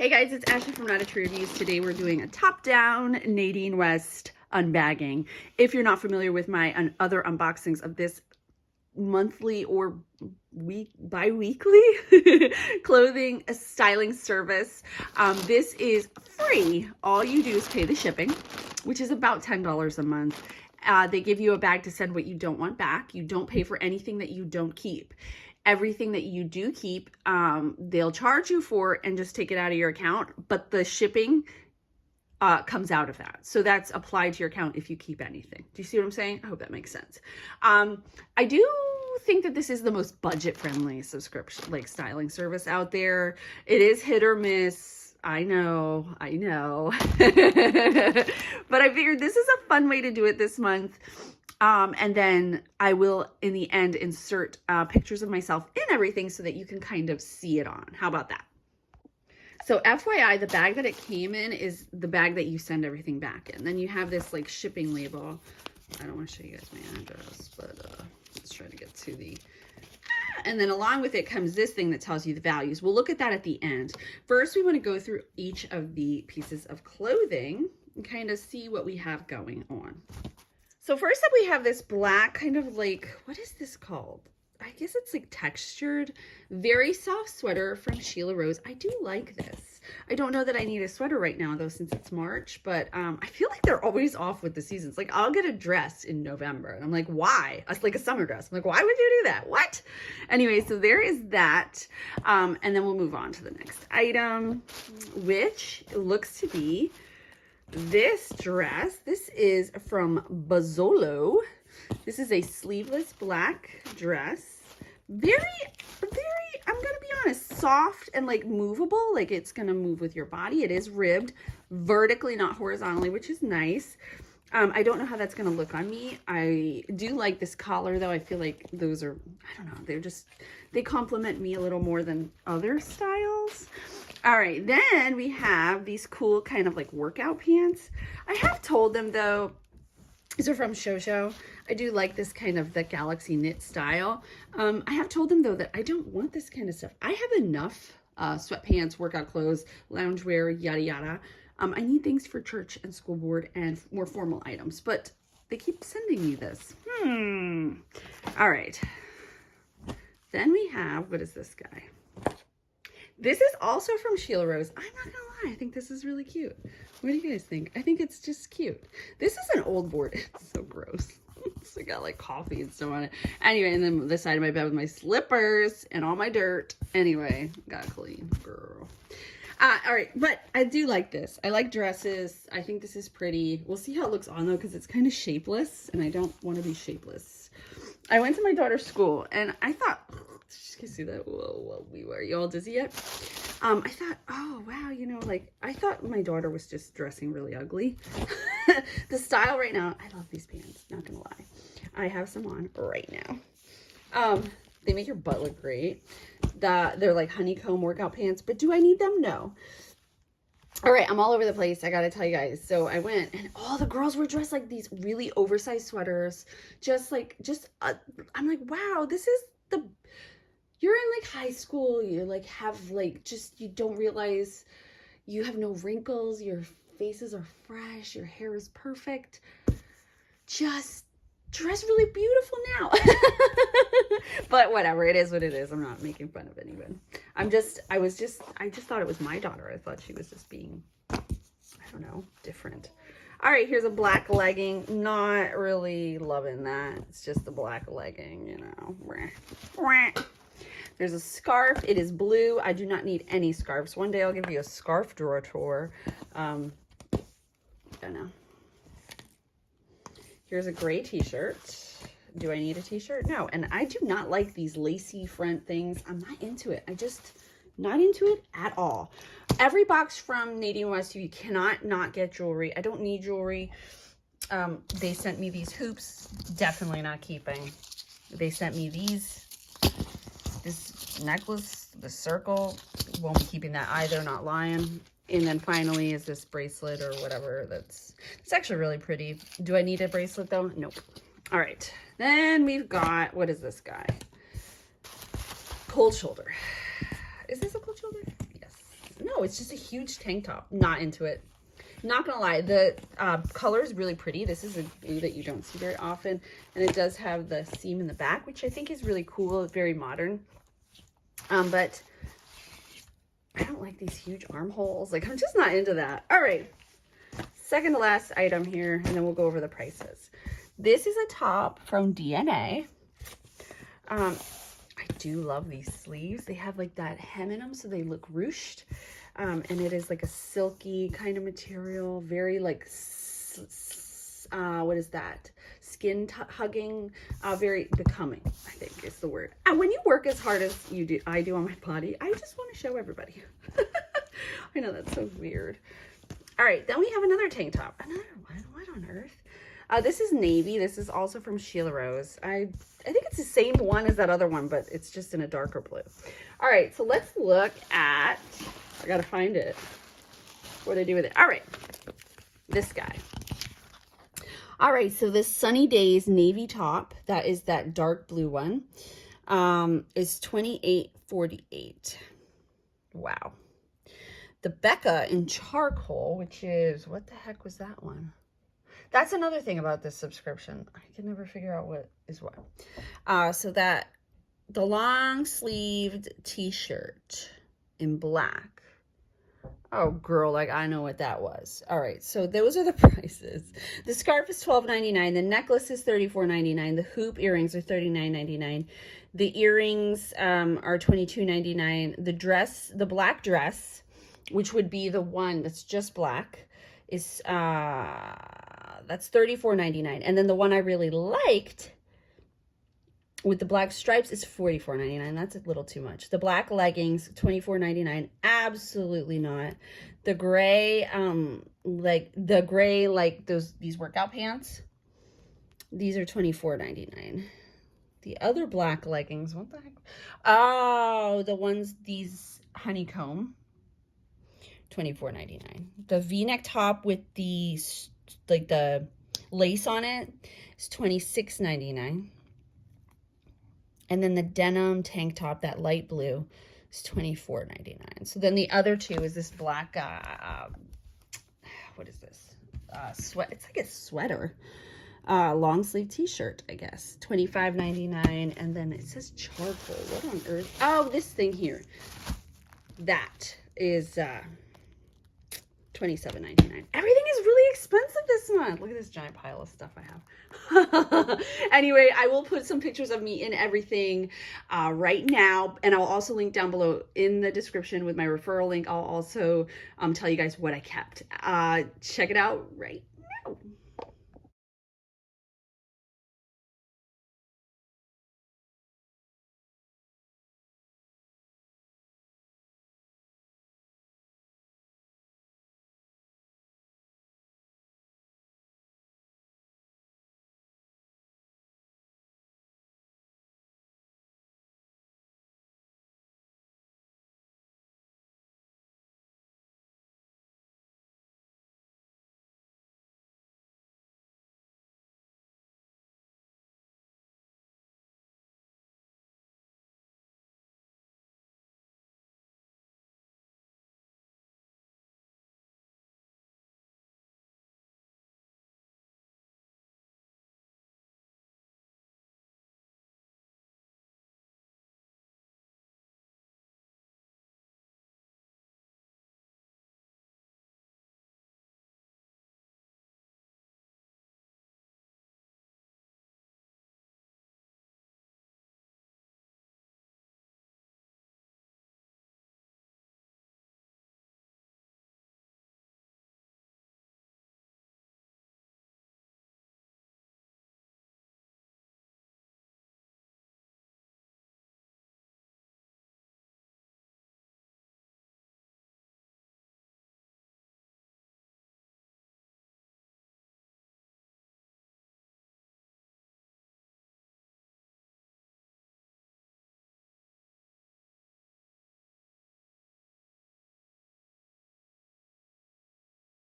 Hey guys, it's Ashley from Not a Tree Reviews. Today we're doing a top-down Nadine West unbagging. If you're not familiar with my other unboxings of this monthly or bi-weekly clothing styling service, this is free. All you do is pay the shipping, which is about $10 a month. They give you a bag to send what you don't want back. You don't pay for anything that you don't keep. Everything that you do keep, they'll charge you for and just take it out of your account, but the shipping comes out of that. So that's applied to your account if you keep anything. Do you see what I'm saying? I hope that makes sense. I do think that this is the most budget-friendly subscription, like styling service out there. It is hit or miss. I know. But I figured this is a fun way to do it this month. And then I will, in the end, insert pictures of myself in everything so that you can kind of see it on. How about that? So FYI, the bag that it came in is the bag that you send everything back in. Then you have this like shipping label. I don't want to show you guys my address, but let's try to get to the... And then along with it comes this thing that tells you the values. We'll look at that at the end. First, we want to go through each of the pieces of clothing and kind of see what we have going on. So first up, we have this black kind of like, what is this called? I guess it's like textured, very soft sweater from Sheila Rose. I do like this. I don't know that I need a sweater right now though, since it's March, but I feel like they're always off with the seasons. Like I'll get a dress in November and I'm like, why? It's like a summer dress. I'm like, why would you do that? What? Anyway, so there is that. And then we'll move on to the next item, which looks to be this dress. This is from Bozzolo. This is a sleeveless black dress. Very, I'm going to be honest, soft and like movable. Like it's going to move with your body. It is ribbed vertically, not horizontally, which is nice. I don't know how that's going to look on me. I do like this collar though. I feel like those are, I don't know, they complement me a little more than other styles. All right, then we have these cool kind of like workout pants. I have told them though, these are from Shosho. I do like this kind of the galaxy knit style. I have told them though that I don't want this kind of stuff. I have enough sweatpants, workout clothes, loungewear, yada yada. I need things for church and school board and more formal items, but they keep sending me this. All right. Then we have, what is this guy? This is also from Sheila Rose. I'm not gonna lie, I think this is really cute. What do you guys think? I think it's just cute. This is an old board. It's so gross. So I got like coffee and stuff on it. Anyway, and then this side of my bed with my slippers and all my dirt. Anyway, got clean, girl. All right, but I do like this. I like dresses. I think this is pretty. We'll see how it looks on though, because it's kind of shapeless and I don't want to be shapeless. I went to my daughter's school and I thought, you can see that. Whoa, are you all dizzy yet? I thought, oh wow, you know, like I thought my daughter was just dressing really ugly. The style right now, I love these pants, not gonna lie. I have some on right now. They make your butt look great. They're like honeycomb workout pants, but do I need them? No. All right, I'm all over the place. I gotta tell you guys. So I went and all the girls were dressed like these really oversized sweaters. I'm like, wow, this is you're in like high school, you like have like you don't realize you have no wrinkles, your faces are fresh, your hair is perfect. Just dress really beautiful now. But whatever, it is what it is. I'm not making fun of anyone. I just thought it was my daughter. I thought she was just being, I don't know, different. All right, here's a black legging. Not really loving that. It's just a black legging, you know. There's a scarf. It is blue. I do not need any scarves. One day I'll give you a scarf drawer tour. I don't know. Here's a gray t-shirt. Do I need a t-shirt? No. And I do not like these lacy front things. I'm not into it. Not into it at all. Every box from Nadine West, you cannot not get jewelry. I don't need jewelry. They sent me these hoops. Definitely not keeping. They sent me this necklace, the circle. Won't be keeping that either. Not lying. And then finally is this bracelet or whatever. It's actually really pretty. Do I need a bracelet though? Nope. All right. Then we've got, what is this guy? Cold shoulder. Is this a cold shoulder? Yes. No, know. It's just a huge tank top. Not into it. Not gonna lie, the color is really pretty. This is a blue that you don't see very often, and it does have the seam in the back, which I think is really cool, very modern. But I don't like these huge armholes. Like, I'm just not into that. All right, second to last item here, and then we'll go over the prices. This is a top from DNA. I do love these sleeves. They have like that hem in them, so they look ruched. And it is like a silky kind of material, very like, what is that? Skin hugging, very becoming, I think is the word. And when you work as hard as I do on my body, I just want to show everybody. I know that's so weird. All right, then we have another tank top. Another one, what on earth? This is navy. This is also from Sheila Rose. I think it's the same one as that other one, but it's just in a darker blue. All right, so let's look at, I gotta find it, what I do with it. All right, this guy. All right, so this Sunny Days navy top, that is that dark blue one, is $28.48. Wow. The Becca in charcoal, which is, what the heck was that one? That's another thing about this subscription. I can never figure out what is what. So that, the long sleeved t-shirt in black. Oh, girl, like I know what that was. All right, so those are the prices. The scarf is $12.99. The necklace is $34.99. The hoop earrings are $39.99. The earrings are $22.99. The dress, the black dress, which would be the one that's just black, is that's $34.99. And then the one I really liked with the black stripes is $44.99. That's a little too much. The black leggings, $24.99. Absolutely not. The gray, like these workout pants, these are $24.99. The other black leggings, what the heck? Oh, the ones, these honeycomb, $24.99. The V-neck top with the, like the lace on it is $26.99. And then the denim tank top, that light blue, is $24.99. So then the other two is this black, what is this? Sweat. It's like a sweater. Long sleeve t-shirt, I guess. $25.99. And then it says charcoal. What on earth? Oh, this thing here. That is $27.99. Everything is really expensive this month. Look at this giant pile of stuff I have. Anyway, I will put some pictures of me in everything right now, and I'll also link down below in the description with my referral link. I'll also tell you guys what I kept. Check it out right